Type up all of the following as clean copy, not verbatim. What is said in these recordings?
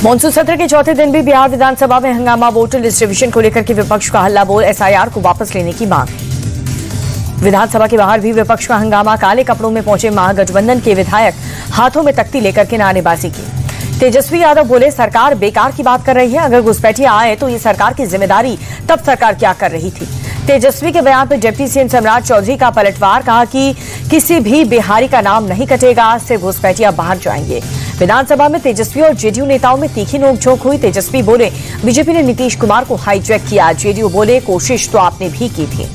Monsoon सत्र के चौथे दिन भी बिहार विधानसभा में हंगामा। वोटर लिस्ट रिवीजन को लेकर के विपक्ष का हल्ला बोल, एसआईआर को वापस लेने की मांग। विधानसभा के बाहर भी विपक्ष का हंगामा। काले कपड़ों में पहुंचे महागठबंधन के विधायक हाथों में तख्ती लेकर के नारेबाजी की। तेजस्वी यादव बोले, सरकार बेकार की बात कर रही है, अगर घुसपैठिया आए तो ये सरकार की जिम्मेदारी, तब सरकार क्या कर रही थी। तेजस्वी के बयान पर डिप्टी सीएम सम्राट चौधरी का पलटवार, कहा कि किसी भी बिहारी का नाम नहीं कटेगा, आज से घुसपैठिया बाहर जाएंगे। विधानसभा में तेजस्वी और जेडीयू नेताओं में तीखी नोकझोंक हुई। तेजस्वी बोले, बीजेपी ने नीतीश कुमार को हाईजैक किया। जेडीयू बोले, कोशिश तो आपने भी की थी।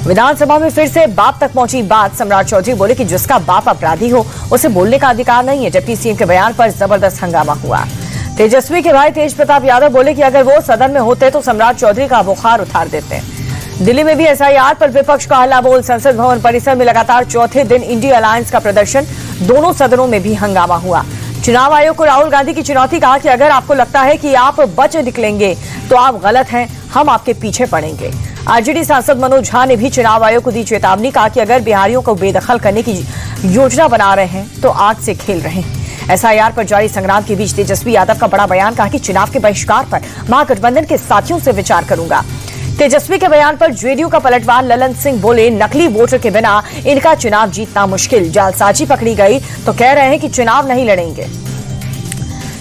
विधानसभा में फिर से बाप तक पहुंची बात। सम्राट चौधरी बोले कि जिसका बाप अपराधी हो उसे बोलने का अधिकार नहीं है। डिप्टी सीएम के बयान पर जबरदस्त हंगामा हुआ। तेजस्वी के भाई तेज प्रताप यादव बोले कि अगर वो सदन में होते तो सम्राट चौधरी का बुखार उतार देते। दिल्ली में भी एसआईआर पर विपक्ष का हल्ला बोल। संसद भवन परिसर में लगातार चौथे दिन इंडिया अलायंस का प्रदर्शन। दोनों सदनों में भी हंगामा हुआ। चुनाव आयोग को राहुल गांधी की चुनौती, कहा कि अगर आपको लगता है कि आप बच निकलेंगे तो आप गलत हैं, हम आपके पीछे पड़ेंगे। आरजेडी सांसद मनोज झा ने भी चुनाव आयोग को दी चेतावनी, कहा कि अगर बिहारियों को बेदखल करने की योजना बना रहे हैं तो आग से खेल रहे हैं। एसआईआर पर जारी संग्राम के बीच तेजस्वी यादव का बड़ा बयान, कहा कि चुनाव के बहिष्कार पर महागठबंधन के साथियों से विचार करूंगा। तेजस्वी के बयान पर जेडीयू का पलटवार। ललन सिंह बोले, नकली वोटर के बिना इनका चुनाव जीतना मुश्किल। जालसाजी पकड़ी गई तो कह रहे हैं कि चुनाव नहीं लड़ेंगे।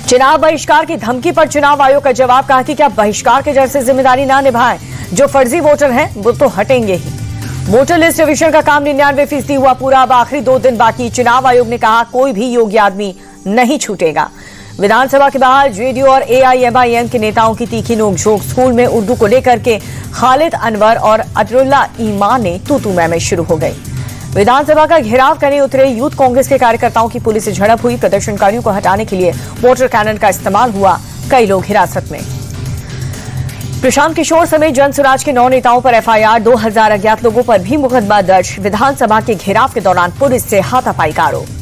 चुनाव बहिष्कार की धमकी पर चुनाव आयोग का जवाब, कहा कि क्या बहिष्कार के जैसे जिम्मेदारी ना निभाएं, जो फर्जी वोटर हैं वो तो हटेंगे ही। वोटर लिस्ट रिवीजन का काम 99% हुआ पूरा। अब आखिरी 2 दिन बाकी। चुनाव आयोग ने कहा, कोई भी योग्य आदमी नहीं छूटेगा। विधानसभा के बाहर जेडीयू और एआईएमआईएम के नेताओं की तीखी नोकझोंक। स्कूल में उर्दू को लेकर के खालिद अनवर और अतरुल्ला ईमान ने तू मैं शुरू हो गई। विधानसभा का घेराव करने उतरे यूथ कांग्रेस के कार्यकर्ताओं की पुलिस से झड़प हुई। प्रदर्शनकारियों को हटाने के लिए वाटर कैनन का इस्तेमाल हुआ। कई लोग हिरासत में। प्रशांत किशोर समेत जन स्वराज के 9 नेताओं पर एफआईआर। 2000 अज्ञात लोगों पर भी मुकदमा दर्ज। विधानसभा के घेराव के दौरान पुलिस से हाथापाई का आरोप।